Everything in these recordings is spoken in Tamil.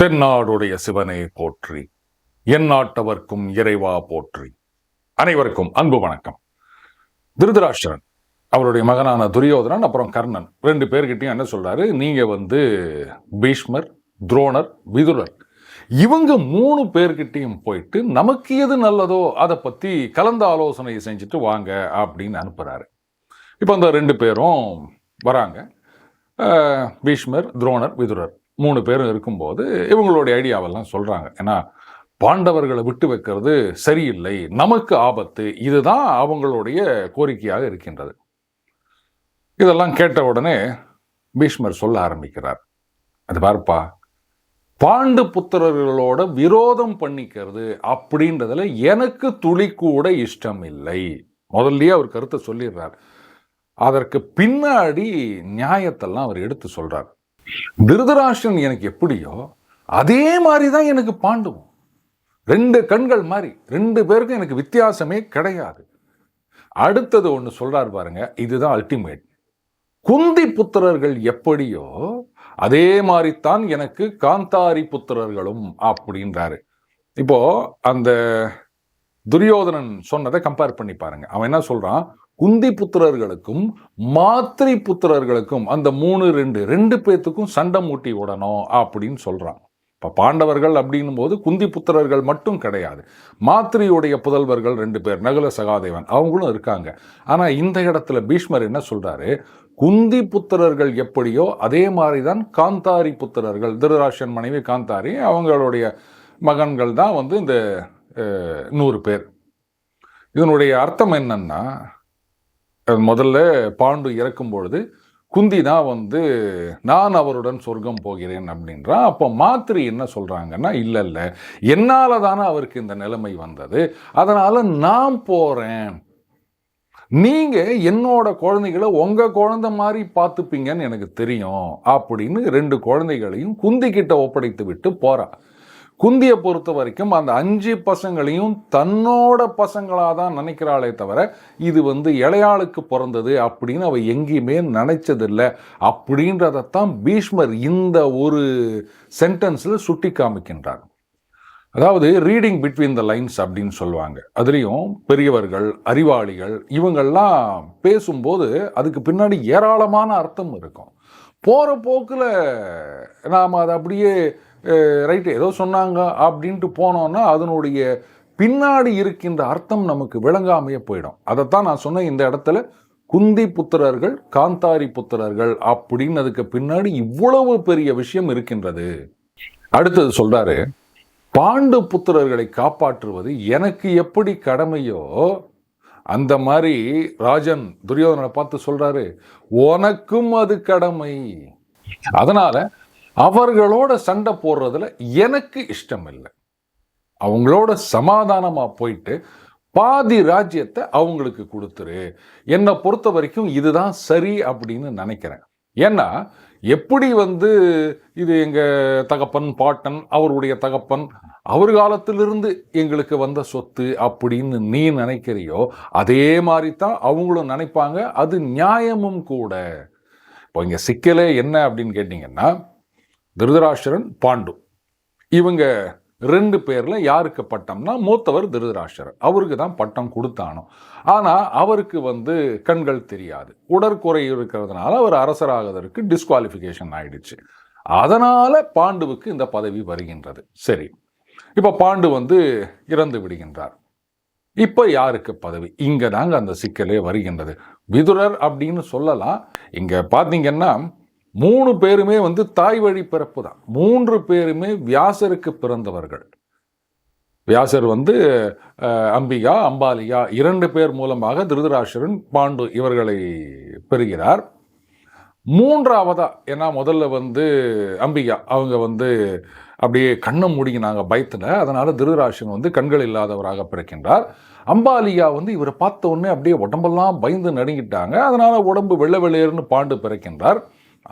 தென்னாடுடைய சிவனே போற்றி, எந்நாட்டவர்க்கும் இறைவா போற்றி. அனைவருக்கும் அன்பு வணக்கம். திருதராஷ்டிரன் அவருடைய மகனான துரியோதனன் அப்புறம் கர்ணன் ரெண்டு பேர்கிட்டையும் என்ன சொல்றாரு, நீங்க பீஷ்மர், துரோணர், விதுரர் இவங்க மூணு பேர்கிட்டையும் போயிட்டு நமக்கு எது நல்லதோ அதை பத்தி கலந்த ஆலோசனை செஞ்சுட்டு வாங்க அப்படின்னு அனுப்புறாரு. இப்போ அந்த ரெண்டு பேரும் வராங்க. பீஷ்மர், துரோணர், விதுரர் மூணு பேரும் இருக்கும்போது இவங்களுடைய ஐடியாவெல்லாம் சொல்றாங்க. ஏன்னா பாண்டவர்களை விட்டு வைக்கிறது சரியில்லை, நமக்கு ஆபத்து, இதுதான் அவங்களுடைய கோரிக்கையாக இருக்கின்றது. இதெல்லாம் கேட்ட உடனே பீஷ்மர் சொல்ல ஆரம்பிக்கிறார், அது பார்ப்பா, பாண்டு புத்திரர்களோட விரோதம் பண்ணிக்கிறது அப்படின்றதுல எனக்கு துளி கூட இஷ்டம் இல்லை. முதல்லயே அவர் கருத்தை சொல்லிடுறார். அதற்கு பின்னாடி நியாயத்தெல்லாம் அவர் எடுத்து சொல்றார். திருதராஷ்டிரன் எனக்கு எப்படியோ அதே மாதிரிதான் எனக்கு பாண்டுவும். ரெண்டு கண்கள் மாதிரி, ரெண்டு பேருக்கும் எனக்கு வித்தியாசமே கிடையாது. அடுத்தது ஒன்று சொல்றார் பாருங்க, இதுதான் அல்டிமேட். குந்தி புத்திரர்கள் எப்படியோ அதே மாதிரித்தான் எனக்கு காந்தாரி புத்திரர்களும் அப்படின்றாரு. இப்போ அந்த துரியோதனன் சொன்னதை கம்பேர் பண்ணி பாருங்க. அவன் என்ன சொல்றான், குந்தி புத்திரர்களுக்கும் மாத்திரை புத்திரர்களுக்கும் அந்த ரெண்டு பேத்துக்கும் சண்டை மூட்டி விடணும் அப்படின்னு சொல்றான். இப்போ பாண்டவர்கள் அப்படின்னும் போது குந்தி புத்திரர்கள் மட்டும் கிடையாது, மாத்திரையுடைய புதல்வர்கள் ரெண்டு பேர், நகுல சகாதேவன், அவங்களும் இருக்காங்க. ஆனா இந்த இடத்துல பீஷ்மர் என்ன சொல்றாரு, குந்தி புத்திரர்கள் எப்படியோ அதே மாதிரிதான் காந்தாரி புத்திரர்கள். திருதராஷ்டிரன் மனைவி காந்தாரி, அவங்களுடைய மகன்கள் தான் இந்த 100 பேர். இதனுடைய அர்த்தம் என்னன்னா, முதல்ல பாண்டு இறக்கும் பொழுது குந்தி தான் நான் அவருடன் சொர்க்கம் போகிறேன் அப்படின்றான். அப்போ மாத்திரை என்ன சொல்றாங்கன்னா, இல்ல என்னால தானே அவருக்கு இந்த நிலைமை வந்தது, அதனால நான் போறேன், நீங்க என்னோட குழந்தைகளை உங்க குழந்தை மாதிரி பார்த்துப்பீங்கன்னு எனக்கு தெரியும் அப்படின்னு 2 குழந்தைகளையும் குந்தி கிட்ட ஒப்படைத்து விட்டு போறா. குந்தியை பொறுத்த வரைக்கும் அந்த 5 பசங்களையும் தன்னோட பசங்களாக தான் நினைக்கிறாளே தவிர இது இளையாளுக்கு பிறந்தது அப்படின்னு அவ எங்கேயுமே நினைச்சதில்லை அப்படின்றதான் பீஷ்மர் இந்த ஒரு சென்டென்ஸ்ல சுட்டி காமிக்கின்றார். அதாவது ரீடிங் பிட்வீன் த லைன்ஸ் அப்படின்னு சொல்லுவாங்க. அதுலேயும் பெரியவர்கள், அறிவாளிகள் இவங்கள்லாம் பேசும்போது அதுக்கு பின்னாடி ஏராளமான அர்த்தம் இருக்கும். போகிற போக்கில் நாம் அதை அப்படியே ரைட்டு ஏதோ சொன்னாங்க அப்படின்ட்டு போனோன்னா அதனுடைய பின்னாடி இருக்கின்ற அர்த்தம் நமக்கு விளங்காமையே போயிடும். அதைத்தான் நான் சொன்னேன், இந்த இடத்துல குந்தி புத்திரர்கள், காந்தாரி புத்திரர்கள் அப்படின்னு அதுக்கு பின்னாடி இவ்வளவு பெரிய விஷயம் இருக்கின்றது. அடுத்தது சொல்றாரு, பாண்டு புத்திரர்களை காப்பாற்றுவது எனக்கு எப்படி கடமையோ அந்த மாதிரி ராஜன் துரியோதனனை பார்த்து சொல்றாரு, உனக்கும் அது கடமை. அதனால அவர்களோட சண்டை போடுறதுல எனக்கு இஷ்டம் இல்லை. அவங்களோட சமாதானமா போயிட்டு பாதி ராஜ்யத்தை அவங்களுக்கு கொடுத்துரு. என்னை பொறுத்த வரைக்கும் இதுதான் சரி அப்படின்னு நினைக்கிறேன். ஏன்னா எப்படி இது எங்க தகப்பன், பாட்டன், அவருடைய தகப்பன், அவர் காலத்திலிருந்து எங்களுக்கு வந்த சொத்து அப்படின்னு நீ நினைக்கிறியோ அதே மாதிரி தான் அவங்களும் நினைப்பாங்க. அது நியாயமும் கூட. இப்போ இங்க சிக்கலே என்ன அப்படின்னு கேட்டீங்கன்னா, திருதராஷ்டிரன், பாண்டு இவங்க 2 பேர்ல யாருக்கு பட்டம்னா மூத்தவர் திருதராஷ்டிரர், அவருக்கு தான் பட்டம் கொடுத்தானோ. ஆனா அவருக்கு கண்கள் தெரியாது, உடற்குறை இருக்கிறதுனால அவர் அரசராவதற்கு டிஸ்குவாலிஃபிகேஷன் ஆயிடுச்சு. அதனால பாண்டுவுக்கு இந்த பதவி வருகின்றது. சரி, இப்ப பாண்டு இறந்து விடுகின்றார். இப்ப யாருக்கு பதவி? இங்க தாங்க அந்த சிக்கலே வருகின்றது. விதுரர் அப்படின்னு சொல்லலாம். இங்க பாத்தீங்கன்னா 3 பேருமே தாய் வழி பிறப்பு தான். 3 பேருமே வியாசருக்கு பிறந்தவர்கள். வியாசர் அம்பிகா, அம்பாலிகா 2 பேர் மூலமாக திருதராஷ்டிரன், பாண்டு இவர்களை பெறுகிறார். 3ஆவதா, ஏன்னா முதல்ல அம்பிகா அவங்க அப்படியே கண்ணை மூடினாங்க பயத்துல, அதனால திருதராஷ்டிரன் கண்கள் இல்லாதவராக பிறக்கின்றார். அம்பாலிகா இவரை பார்த்த உடனே அப்படியே உடம்பெல்லாம் பயந்து நடுங்கிட்டாங்க. அதனால உடம்பு வெள்ளை வெள்ளையர்னு பாண்டு பிறக்கின்றார்.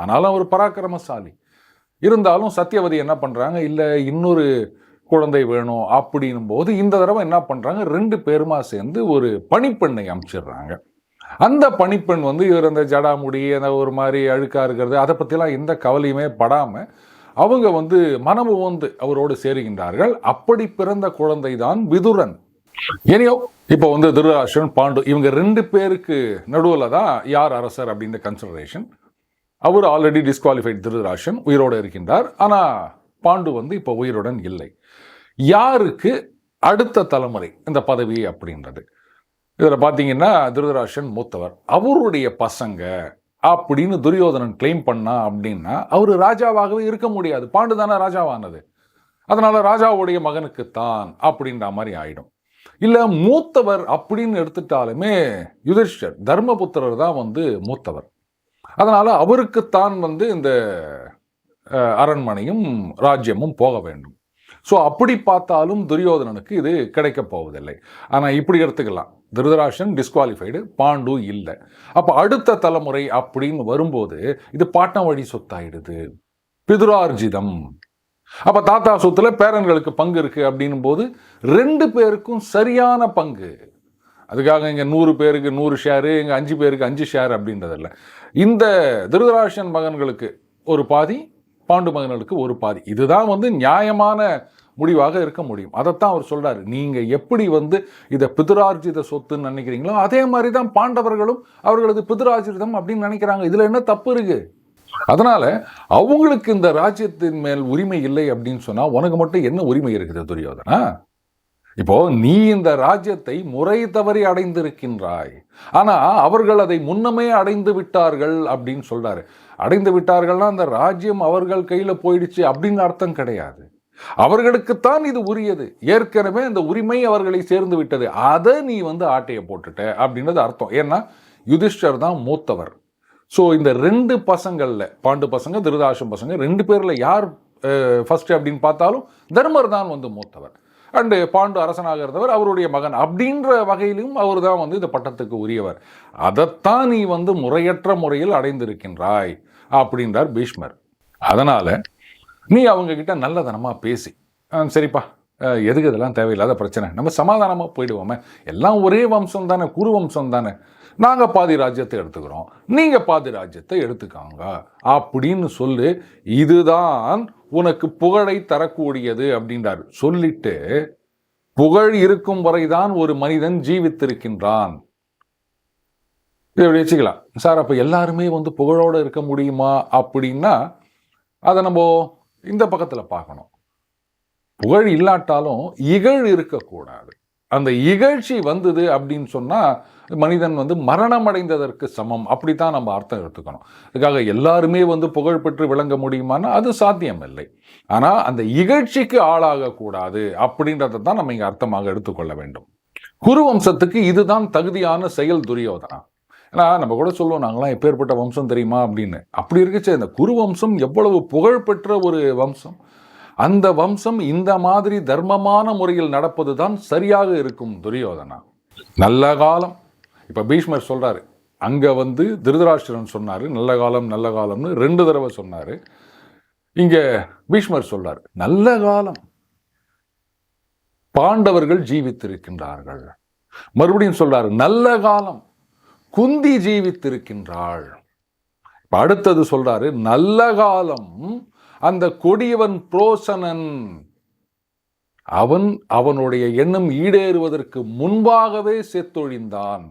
ஆனாலும் அவர் பராக்கிரமசாலி. இருந்தாலும் சத்தியவதி என்ன பண்றாங்க, இல்லை இன்னொரு குழந்தை வேணும் அப்படின்னும் போது இந்த தடவை என்ன பண்றாங்க, 2 பேருமா சேர்ந்து ஒரு பணிப்பெண்ணை அமைச்சிடுறாங்க. அந்த பணிப்பெண் இவர் அந்த ஜடாமுடி, அந்த ஒரு மாதிரி அழுக்கா இருக்கிறது, அதை பற்றிலாம் எந்த கவலையுமே படாமல் அவங்க வந்து மனமு வந்து அவரோடு சேருகின்றார்கள். அப்படி பிறந்த குழந்தை தான் விதுரன். ஏனியோ இப்போ வந்து திருதராஷ்டிரன், பாண்டு இவங்க 2 பேருக்கு நடுவில் தான் யார் அரசர் அப்படின்ற கன்சிடரேஷன். அவர் ஆல்ரெடி டிஸ்குவாலிஃபைட் திருதராஷ்டிரன் உயிரோடு இருக்கின்றார். ஆனால் பாண்டு வந்து இப்போ உயிருடன் இல்லை. யாருக்கு அடுத்த தலைமுறை இந்த பதவி அப்படின்றது இதில் பார்த்தீங்கன்னா திருதராஷ்டிரன் மூத்தவர். அவருடைய பசங்க அப்படின்னு துரியோதனன் கிளைம் பண்ணா அப்படின்னா அவர் ராஜாவாகவே இருக்க முடியாது. பாண்டு தானே ராஜாவானது. அதனால ராஜாவுடைய மகனுக்குத்தான் அப்படின்ற மாதிரி ஆயிடும். இல்லை மூத்தவர் அப்படின்னு எடுத்துட்டாலுமே யுதிஷ்டர் தர்மபுத்திரர் தான் வந்து மூத்தவர். அதனால அவருக்குத்தான் வந்து இந்த அரண்மனையும் ராஜ்யமும் போக வேண்டும். ஸோ அப்படி பார்த்தாலும் துரியோதனனுக்கு இது கிடைக்க போவதில்லை. ஆனால் இப்படி எடுத்துக்கலாம், திருதராஷ்டிரன் டிஸ்குவாலிஃபைடு, பாண்டு இல்லை. அப்போ அடுத்த தலைமுறை அப்படின்னு வரும்போது இது பாட்டம் வழி சொத்தாயிடுது, பிதுரார்ஜிதம். அப்போ தாத்தா சொத்துல பேரன்களுக்கு பங்கு இருக்கு அப்படின்னும் போது 2 பேருக்கும் சரியான பங்கு. அதுக்காக இங்கே 100 பேருக்கு 100 ஷேரு, இங்கே 5 பேருக்கு 5 ஷேர் அப்படின்றதில்ல. இந்த திருதராஷ்டிரன் மகன்களுக்கு ஒரு பாதி, பாண்டு மகன்களுக்கு ஒரு பாதி. இதுதான் வந்து நியாயமான முடிவாக இருக்க முடியும். அதைத்தான் அவர் சொல்றாரு. நீங்க எப்படி வந்து இதை பிதுரார்ஜித சொத்துன்னு நினைக்கிறீங்களோ அதே மாதிரி தான் பாண்டவர்களும் அவர்களது பிதுரார்ஜிதம் அப்படின்னு நினைக்கிறாங்க. இதுல என்ன தப்பு இருக்கு? அதனால அவங்களுக்கு இந்த ராஜ்யத்தின் மேல் உரிமை இல்லை அப்படின்னு சொன்னா உனக்கு மட்டும் என்ன உரிமை இருக்குது துரியோதனா? இப்போ நீ இந்த ராஜ்யத்தை முறை தவறி அடைந்திருக்கின்றாய். ஆனா அவர்கள் அதை முன்னமே அடைந்து விட்டார்கள் அப்படின்னு சொல்றாரு. அடைந்து விட்டார்கள்னா அந்த ராஜ்யம் அவர்கள் கையில போயிடுச்சு அப்படின்னு அர்த்தம் கிடையாது. அவர்களுக்குத்தான் இது உரியது. ஏற்கனவே அந்த உரிமை அவர்களை சேர்ந்து விட்டது. அதை நீ வந்து ஆட்டையை போட்டுட்ட அப்படின்றது அர்த்தம். ஏன்னா யுதிஷ்டர் தான் மூத்தவர். ஸோ இந்த 2 பசங்கள்ல, பாண்டு பசங்க திருதராஷ்டிரன் பசங்க 2 பேர்ல யார் ஃபர்ஸ்ட் அப்படின்னு பார்த்தாலும் தர்மர் தான் வந்து மூத்தவர். அண்டு பாண்டு அரசனாக இருந்தவர், அவருடைய மகன் அப்படின்ற வகையிலும் அவர் தான் வந்து இந்த பட்டத்துக்கு உரியவர். அதைத்தான் நீ வந்து முறையற்ற முறையில் அடைந்திருக்கின்றாய் அப்படின்றார் பீஷ்மர். அதனால நீ அவங்க கிட்ட நல்லதனமா பேசி, சரிப்பா எதுக்கு இதெல்லாம் தேவையில்லாத பிரச்சனை, நம்ம சமாதானமா போயிடுவோமே, எல்லாம் ஒரே வம்சம் தானே, குரு வம்சம் தானே, நாங்க பாதி ராஜ்யத்தை எடுத்துக்கிறோம், நீங்க பாதி ராஜ்யத்தை எடுத்துக்காங்க அப்படின்னு சொல்லு. இதுதான் உனக்கு புகழை தரக்கூடியது அப்படின்றாரு. சொல்லிட்டு புகழ் இருக்கும் வரைதான் ஒரு மனிதன் ஜீவித்திருக்கின்றான். இதை வச்சுக்கலாம் சார். அப்ப எல்லாருமே வந்து புகழோட இருக்க முடியுமா அப்படின்னா அதை நம்ம இந்த பக்கத்துல பார்க்கணும். புகழ் இல்லாட்டாலும் இகழ் இருக்கக்கூடாது. அந்த இகழ்ச்சி வந்தது அப்படின்னு சொன்னா மனிதன் வந்து மரணம் அடைந்ததற்கு சமம். அப்படித்தான் நம்ம அர்த்தம் எடுத்துக்கணும். அதுக்காக எல்லாருமே வந்து புகழ் பெற்று விளங்க முடியுமானா அது சாத்தியம் இல்லை. ஆனா அந்த இகழ்ச்சிக்கு ஆளாகக்கூடாது அப்படின்றத தான் நம்ம இங்க அர்த்தமாக எடுத்துக்கொள்ள வேண்டும். குரு வம்சத்துக்கு இதுதான் தகுதியான செயல் துரியோதனா. ஏன்னா நம்ம கூட சொல்லுவோம், நாங்களாம் எப்பேற்பட்ட வம்சம் தெரியுமா அப்படின்னு. அப்படி இருக்குச்சு இந்த குரு வம்சம் எவ்வளவு புகழ் பெற்ற ஒரு வம்சம். அந்த வம்சம் இந்த மாதிரி தர்மமான முறையில் நடப்பது தான் சரியாக இருக்கும் துரியோதனா. நல்ல காலம். இப்ப பீஷ்மர் சொல்றாரு, அங்க வந்து திருதராஷ்டிரன் சொன்னாரு நல்ல காலம் நல்ல காலம்னு 2 தடவை சொன்னாரு. இங்க பீஷ்மர் சொல்றாரு நல்ல காலம், பாண்டவர்கள் ஜீவித்திருக்கின்றார்கள். மறுபடியும் சொல்றாரு நல்ல காலம், குந்தி ஜீவித்திருக்கின்றாள். அடுத்தது சொல்றாரு நல்ல காலம், அந்த கொடியவன் புரோசனன் அவனுடைய எண்ணம் ஈடேறுவதற்கு முன்பாகவே செத்தொழிந்தான்.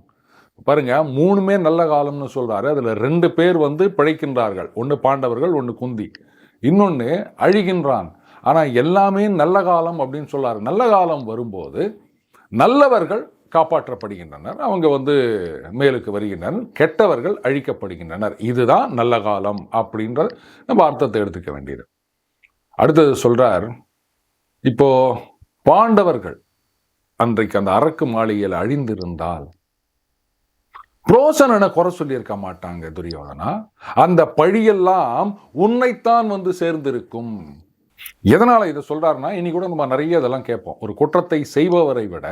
பாருங்க 3மே நல்ல காலம்னு சொல்றாரு. அதுல 2 பேர் வந்து பிழைக்கின்றார்கள். ஒன்னு பாண்டவர்கள், ஒன்னு குந்தி, இன்னொன்னு அழிகின்றான். ஆனா எல்லாமே நல்ல காலம் அப்படின்னு சொல்றாரு. நல்ல காலம் வரும்போது நல்லவர்கள் காப்பாற்றப்படுகின்றனர், அவங்க வந்து மேலுக்கு வருகின்றனர், கெட்டவர்கள் அழிக்கப்படுகின்றனர். இதுதான் நல்ல காலம் அப்படின்ற நம்ம அர்த்தத்தை எடுத்துக்க வேண்டியது. அடுத்தது சொல்றார், இப்போ பாண்டவர்கள் அன்றைக்கு அந்த அரக்கு மாளிகையில் அழிந்திருந்தால் புரோசனனை குறை சொல்லியிருக்க மாட்டாங்க துரியோதனா. அந்த பழியெல்லாம் உன்னைத்தான் வந்து சேர்ந்திருக்கும். எதனால இதை சொல்றாருன்னா, இனி கூட நம்ம நிறைய இதெல்லாம் கேட்போம். ஒரு குற்றத்தை செய்பவரை விட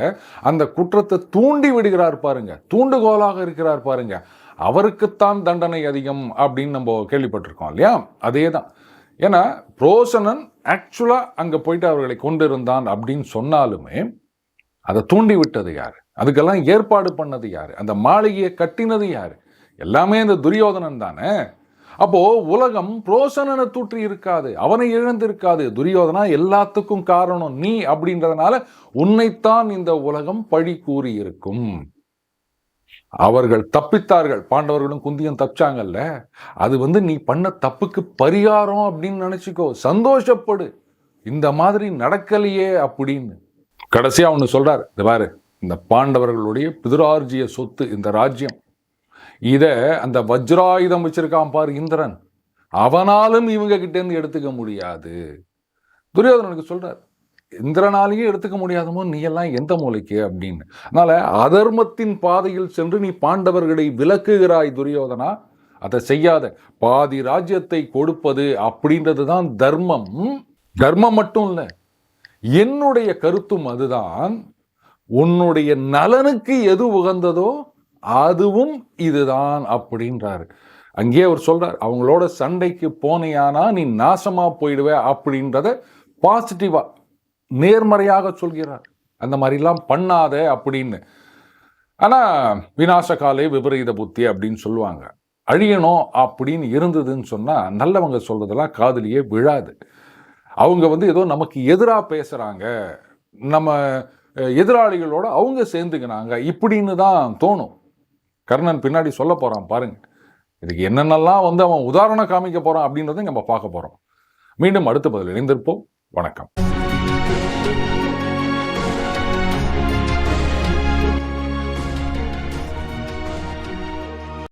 அந்த குற்றத்தை தூண்டி விடுகிறார் பாருங்க, தூண்டுகோலாக இருக்கிறார் பாருங்க, அவருக்குத்தான் தண்டனை அதிகம் அப்படின்னு நம்ம கேள்விப்பட்டிருக்கோம் இல்லையா? அதே தான். ஏன்னா புரோசனன் ஆக்சுவலா அங்க போயிட்டு அவர்களை கொண்டிருந்தான் அப்படின்னு சொன்னாலுமே அதை தூண்டி விட்டது யாரு? அதுக்கெல்லாம் ஏற்பாடு பண்ணது யாரு? அந்த மாளிகையை கட்டினது யாரு? எல்லாமே இந்த துரியோதனன் தானே. அப்போ உலகம் புரோசனனை தூற்றி இருக்காது, அவனை இழந்திருக்காது. துரியோதனா எல்லாத்துக்கும் காரணம் நீ அப்படின்றதுனால உன்னைத்தான் இந்த உலகம் பழி கூறி இருக்கும். அவர்கள் தப்பித்தார்கள், பாண்டவர்களும் குந்தியும் தப்பிச்சாங்கல்ல, அது நீ பண்ண தப்புக்கு பரிகாரம் அப்படின்னு நினைச்சுக்கோ, சந்தோஷப்படு, இந்த மாதிரி நடக்கலையே அப்படின்னு. கடைசியா ஒன்று சொல்றாரு, இந்த பாரு, இந்த பாண்டவர்களுடைய பிதுரார்ஜிய சொத்து இந்த ராஜ்யம், இத அந்த வஜ்ராயுதம் வச்சிருக்கான் பாரு இந்திரன், அவனாலும் இவங்க கிட்ட இருந்து எடுத்துக்க முடியாது. துரியோதனனுக்கு சொல்றார், இந்திரனாலேயே எடுத்துக்க முடியாதமோ நீ எல்லாம் எந்த மூலைக்கு அப்படின்னு. அதனால அதர்மத்தின் பாதையில் சென்று நீ பாண்டவர்களை விலக்குகிறாய் துரியோதனா, அதை செய்யாத. பாதி ராஜ்யத்தை கொடுப்பது அப்படின்றது தான் தர்மம். தர்மம் மட்டும் இல்லை, என்னுடைய கருத்தும் அதுதான். உன்னுடைய நலனுக்கு எது உகந்ததோ அதுவும் இதுதான் அப்படின்றாரு. அங்கேயே அவர் சொல்றார், அவங்களோட சண்டைக்கு போனையானா நீ நாசமா போயிடுவே அப்படின்றத பாசிட்டிவா நேர்மறையாக சொல்கிறார். அந்த மாதிரிலாம் பண்ணாத அப்படின்னு. ஆனா விநாசகாலே விபரீத புத்தி அப்படின்னு சொல்லுவாங்க. அழியணும் அப்படின்னு இருந்ததுன்னு சொன்னா நல்லவங்க சொல்றதெல்லாம் காதுலயே விழாது. அவங்க ஏதோ நமக்கு எதிராக பேசுறாங்க, நம்ம எதிராளிகளோட அவங்க சேர்ந்துக்கினாங்க இப்படின்னு தான் தோணும். கர்ணன் பின்னாடி சொல்ல போறான் பாருங்க, இதுக்கு என்னென்னலாம் அவன் உதாரணம் காமிக்க போறான் அப்படின்றத நம்ம பார்க்க போறோம். மீண்டும் அடுத்த பதில் இணைந்திருப்போம். வணக்கம்.